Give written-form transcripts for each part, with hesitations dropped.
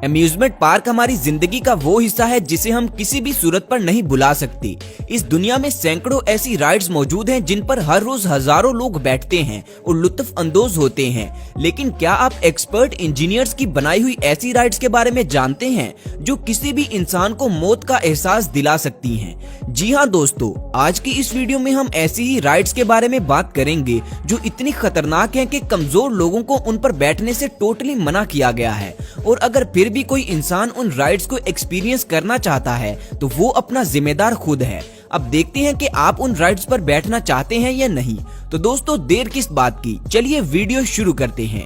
Amusement park हमारी जिंदगी का वो हिस्सा है जिसे हम किसी भी सूरत पर नहीं भुला सकते। इस दुनिया में सैकड़ों ऐसी राइड्स मौजूद हैं जिन पर हर रोज हजारों लोग बैठते हैं और लुत्फ अंदोज होते हैं। लेकिन क्या आप एक्सपर्ट इंजीनियर्स की बनाई हुई ऐसी राइड्स के बारे में जानते हैं जो किसी भी इंसान को मौत का एहसास दिला सकती हैं? जी हाँ दोस्तों, आज की इस वीडियो में हम ऐसी ही राइड्स के बारे में बात करेंगे जो इतनी खतरनाक हैं कि कमजोर लोगों को उन पर बैठने से टोटली मना किया गया है। और अगर फिर भी कोई इंसान उन राइड्स को एक्सपीरियंस करना चाहता है तो वो अपना जिम्मेदार खुद है। अब देखते हैं कि आप उन राइड्स पर बैठना चाहते हैं या नहीं। तो दोस्तों देर किस बात की, चलिए वीडियो शुरू करते हैं।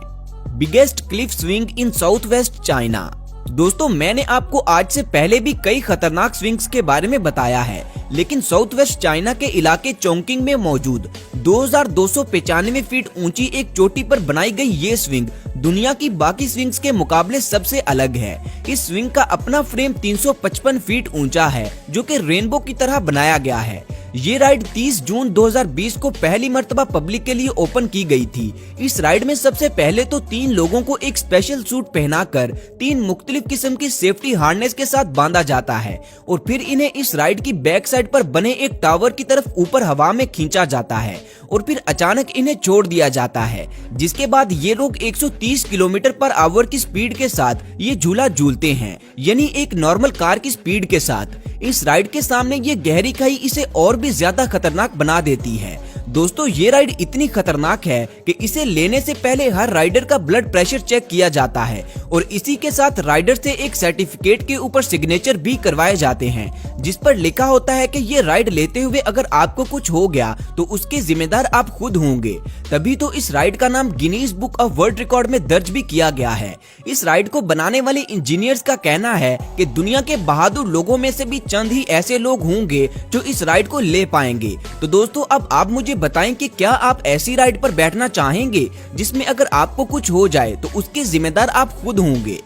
Biggest Cliff swing in south west China. दोस्तों मैंने आपको आज से पहले भी कई खतरनाक स्विंग्स के बारे में बताया है, लेकिन साउथ वेस्ट चाइना के इलाके चोंगकिंग में मौजूद 2295 फीट ऊंची एक चोटी पर बनाई गई ये स्विंग दुनिया की बाकी स्विंग्स के मुकाबले सबसे अलग है। इस स्विंग का अपना फ्रेम 355 फीट ऊंचा है जो कि रेनबो की तरह बनाया गया है। ये राइड 30 जून 2020 को पहली मर्तबा पब्लिक के लिए ओपन की गई थी। इस राइड में सबसे पहले तो 3 लोगों को एक स्पेशल सूट पहनाकर 3 मुख्तलिफ किस्म की सेफ्टी हार्नेस के साथ बांधा जाता है और फिर इन्हें इस राइड की बैक साइड पर बने एक टावर की तरफ ऊपर हवा में खींचा जाता है और फिर अचानक इन्हें छोड़ दिया जाता है, जिसके बाद ये लोग 130 किलोमीटर पर आवर की स्पीड के साथ ये झूला झूलते हैं, यानी एक नॉर्मल कार की स्पीड के साथ। इस राइड के सामने ये गहरी खाई इसे और भी ज्यादा खतरनाक बना देती है। दोस्तों ये राइड इतनी खतरनाक है कि इसे लेने से पहले हर राइडर का ब्लड प्रेशर चेक किया जाता है और इसी के साथ राइडर से एक सर्टिफिकेट के ऊपर सिग्नेचर भी करवाए जाते हैं जिस पर लिखा होता है कि ये राइड लेते हुए अगर आपको कुछ हो गया तो उसके जिम्मेदार आप खुद होंगे। तभी तो इस राइड का नाम Guinness book of world record में दर्ज भी किया गया है। इस राइड को बनाने वाले इंजीनियर्स का कहना है कि दुनिया के बहादुर लोगों में से भी चंद ही ऐसे लोग होंगे जो इस राइड को ले पाएंगे। तो दोस्तों अब आप मुझे बताएं कि क्या आप ऐसी राइड पर बैठना चाहेंगे जिसमें अगर आपको कुछ हो जाए तो उसके जिम्मेदार आप खुद होंगे?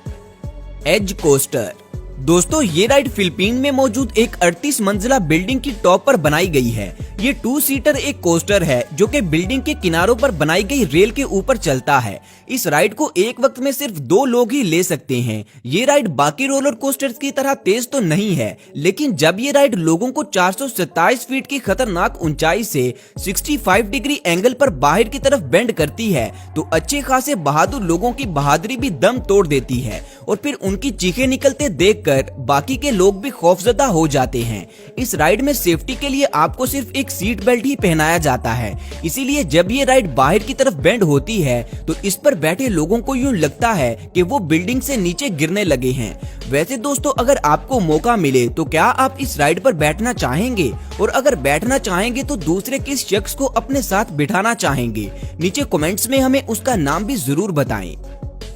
एज कोस्टर। दोस्तों ये राइड फिलीपीन में मौजूद एक 38 मंजिला बिल्डिंग की टॉप पर बनाई गई है। ये 2 सीटर एक कोस्टर है जो कि बिल्डिंग के किनारों पर बनाई गई रेल के ऊपर चलता है। इस राइड को एक वक्त में सिर्फ 2 लोग ही ले सकते हैं। ये राइड बाकी रोलर कोस्टर्स की तरह तेज तो नहीं है, लेकिन जब ये राइड लोगों को 427 फीट की खतरनाक ऊंचाई से 65 डिग्री एंगल पर बाहर की तरफ बेंड करती है तो अच्छे खासे बहादुर लोगों की बहादुरी भी दम तोड़ देती है और फिर उनकी चीखें निकलते देखकर बाकी के लोग भी खौफजदा हो जाते हैं। इस राइड में सेफ्टी के लिए आपको सिर्फ एक सीट बेल्ट ही पहनाया जाता है, इसीलिए जब ये राइड बाहर की तरफ बेंड होती है तो इस पर बैठे लोगों को यूं लगता है कि वो बिल्डिंग से नीचे गिरने लगे हैं। वैसे दोस्तों अगर आपको मौका मिले तो क्या आप इस राइड पर बैठना चाहेंगे? और अगर बैठना चाहेंगे तो दूसरे किस शख्स को अपने साथ बिठाना चाहेंगे? नीचे कमेंट्स में हमें उसका नाम भी जरूर बताएं।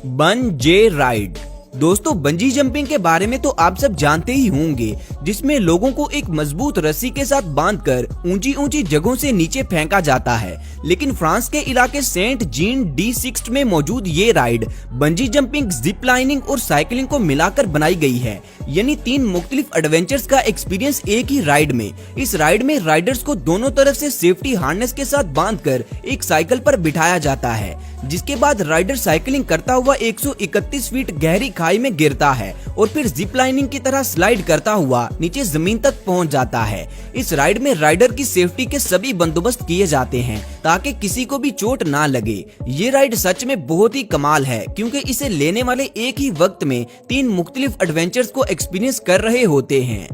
Bungee ride. दोस्तों बंजी जंपिंग के बारे में तो आप सब जानते ही होंगे, जिसमें लोगों को एक मजबूत रस्सी के साथ बांधकर ऊंची ऊंची जगहों से नीचे फेंका जाता है। लेकिन फ्रांस के इलाके सेंट जीन डी सिक्स्ट में मौजूद ये ride bungee jumping, zip lining और साइकिलिंग को मिलाकर बनाई गई है, यानी 3 मुख्तलिफ एडवेंचर्स का एक्सपीरियंस एक ही राइड में। इस राइड में राइडर्स को दोनों तरफ से सेफ्टी हार्नेस के साथ बांधकर एक साइकिल पर बिठाया जाता है, जिसके बाद राइडर साइकिलिंग करता हुआ 131 फीट गहरी खाई में गिरता है और फिर जिप लाइनिंग की तरह स्लाइड करता हुआ नीचे जमीन तक पहुंच जाता है। इस राइड में राइडर की सेफ्टी के सभी बंदोबस्त किए जाते हैं ताकि किसी को भी चोट ना लगे। ये राइड सच में बहुत ही कमाल है क्योंकि इसे लेने वाले एक ही वक्त में 3 मुख्तलिफ एडवेंचर्स को एक्सपीरियंस कर रहे होते हैं।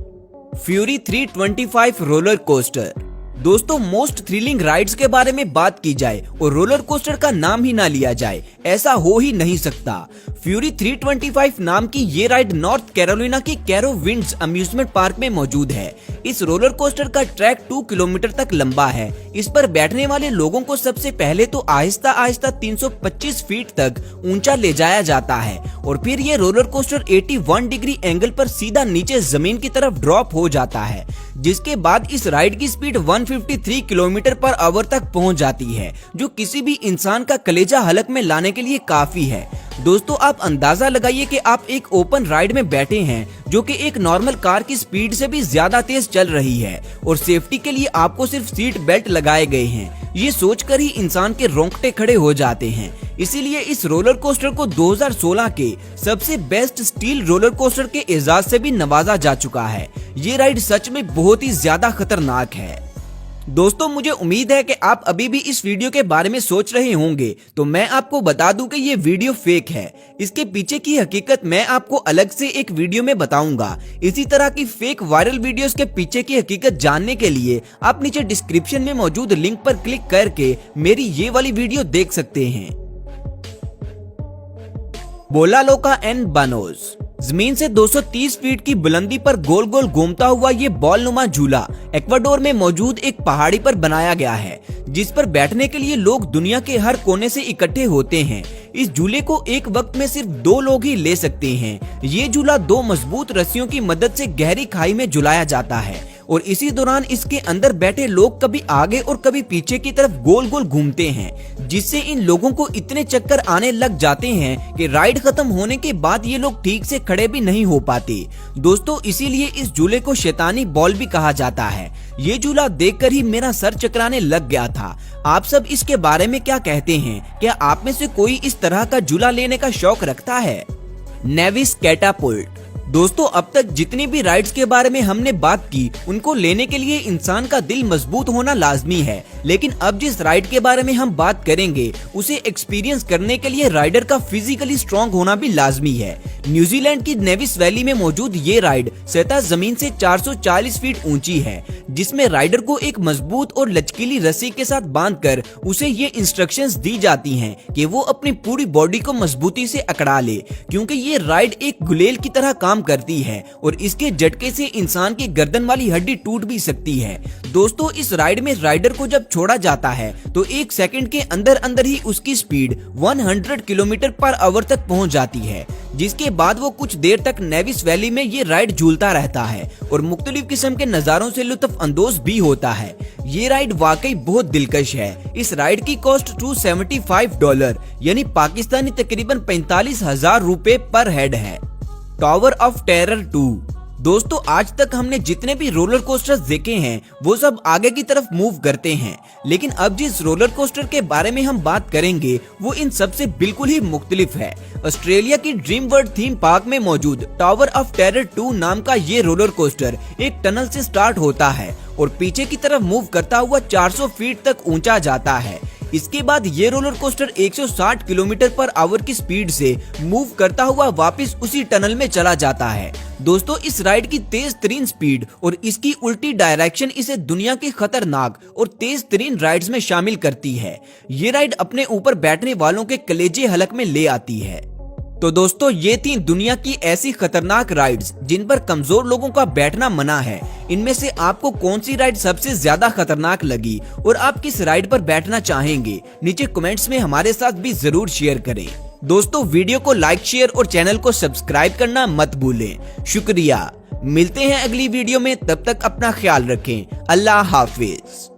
Fury 325 roller coaster. दोस्तों मोस्ट थ्रिलिंग राइड्स के बारे में बात की जाए और रोलर कोस्टर का नाम ही ना लिया जाए, ऐसा हो ही नहीं सकता। फ्यूरी 325 नाम की ये राइड नॉर्थ कैरोलिना की कैरो विंड्स अम्यूजमेंट पार्क में मौजूद है। इस रोलर कोस्टर का ट्रैक 2 किलोमीटर तक लंबा है। इस पर बैठने वाले लोगों को सबसे पहले तो आहिस्ता आहिस्ता 325 फीट तक ऊंचा ले जाया जाता है और फिर ये रोलर कोस्टर 81 डिग्री एंगल पर सीधा नीचे जमीन की तरफ ड्रॉप हो जाता है। जिसके बाद इस राइड की स्पीड 153 किलोमीटर पर आवर तक पहुंच जाती है, जो किसी भी इंसान का कलेजा हलक में लाने के लिए काफी है। दोस्तों, आप अंदाजा लगाइए कि आप एक ओपन राइड में बैठे हैं जो कि एक नॉर्मल कार की स्पीड से भी ज्यादा तेज चल रही है और सेफ्टी के लिए आपको सिर्फ सीट बेल्ट लगाए गए हैं। ये सोचकर ही इंसान के रोंगटे खड़े हो जाते हैं। इसीलिए इस रोलर कोस्टर को 2016 के सबसे बेस्ट स्टील रोलर कोस्टर के एजाज से भी नवाजा जा चुका है। ये राइड सच में बहुत ही ज्यादा खतरनाक है। दोस्तों, मुझे उम्मीद है कि आप अभी भी इस वीडियो के बारे में सोच रहे होंगे, तो मैं आपको बता दूं कि ये वीडियो फेक है। इसके पीछे की हकीकत मैं आपको अलग से एक वीडियो में बताऊंगा। इसी तरह की फेक वायरल वीडियोस के पीछे की हकीकत जानने के लिए आप नीचे डिस्क्रिप्शन में मौजूद लिंक पर क्लिक करके मेरी ये वाली वीडियो देख सकते हैं। बोलालोका एंड बानोस। जमीन से 230 फीट की बुलंदी पर गोल गोल घूमता हुआ ये बॉल नुमा झूला इक्वाडोर में मौजूद एक पहाड़ी पर बनाया गया है, जिस पर बैठने के लिए लोग दुनिया के हर कोने से इकट्ठे होते हैं। इस झूले को एक वक्त में सिर्फ 2 लोग ही ले सकते हैं। ये झूला 2 मजबूत रस्सियों की मदद से गहरी खाई में झुलाया जाता है और इसी दौरान इसके अंदर बैठे लोग कभी आगे और कभी पीछे की तरफ गोल गोल घूमते हैं, जिससे इन लोगों को इतने चक्कर आने लग जाते हैं कि राइड खत्म होने के बाद ये लोग ठीक से खड़े भी नहीं हो पाते। दोस्तों, इसीलिए इस झूले को शैतानी बॉल भी कहा जाता है। ये झूला देखकर ही मेरा सर चकराने लग गया था। आप सब इसके बारे में क्या कहते हैं? क्या आप में से कोई इस तरह का झूला लेने का शौक रखता है? नेविस कैटापुल्ट। दोस्तों, अब तक जितनी भी राइड्स के बारे में हमने बात की, उनको लेने के लिए इंसान का दिल मजबूत होना लाजमी है, लेकिन अब जिस राइड के बारे में हम बात करेंगे उसे एक्सपीरियंस करने के लिए राइडर का फिजिकली स्ट्रॉन्ग होना भी लाजमी है। न्यूजीलैंड की नेविस वैली में मौजूद ये राइड सतह जमीन से 440 फीट ऊंची है, जिसमें राइडर को एक मजबूत और लचकीली रस्सी के साथ बांधकर उसे ये इंस्ट्रक्शंस दी जाती हैं कि वो अपनी पूरी बॉडी को मजबूती से अकड़ा ले, क्योंकि ये राइड एक गुलेल की तरह काम करती है और इसके झटके से इंसान की गर्दन वाली हड्डी टूट भी सकती है। दोस्तों, इस राइड में राइडर को जब छोड़ा जाता है तो 1 सेकंड के अंदर अंदर ही उसकी स्पीड 100 किलोमीटर पर आवर तक पहुंच जाती है, जिसके बाद वो कुछ देर तक नेविस वैली में ये राइड झूलता रहता है और मुख्तलिफ किस्म के नजारों से लुत्फ अंदोज भी होता है। ये राइड वाकई बहुत दिलकश है। इस राइड की कॉस्ट $275 यानी पाकिस्तानी तकरीबन 45,000 रुपए पर हेड है। Tower of terror 2। दोस्तों, आज तक हमने जितने भी रोलर कोस्टर्स देखे हैं वो सब आगे की तरफ मूव करते हैं, लेकिन अब जिस रोलर कोस्टर के बारे में हम बात करेंगे वो इन सब से बिल्कुल ही मुख्तलिफ है। ऑस्ट्रेलिया की ड्रीम वर्ल्ड थीम पार्क में मौजूद टावर ऑफ टेरर 2 नाम का ये रोलर कोस्टर एक टनल से स्टार्ट होता है और पीछे की तरफ मूव करता हुआ 400 फीट तक ऊंचा जाता है। इसके बाद ये roller coaster 160 kilometre per hour की स्पीड से मूव करता हुआ वापस उसी टनल में चला जाता है। दोस्तों, इस राइड की तेज तरीन स्पीड और इसकी उल्टी डायरेक्शन इसे दुनिया की खतरनाक और तेज तरीन राइड्स में शामिल करती है। ये राइड अपने ऊपर बैठने वालों के कलेजे हलक में ले आती है। तो दोस्तों, ये थी दुनिया की ऐसी खतरनाक राइड्स जिन पर कमजोर लोगों का बैठना मना है। इनमें से आपको कौन सी राइड सबसे ज्यादा खतरनाक लगी और आप किस राइड पर बैठना चाहेंगे? नीचे कमेंट्स में हमारे साथ भी जरूर शेयर करें। दोस्तों, वीडियो को लाइक, शेयर और चैनल को सब्सक्राइब करना मत भूलें। शुक्रिया। मिलते हैं अगली वीडियो में, तब तक अपना ख्याल रखें। अल्लाह हाफिज।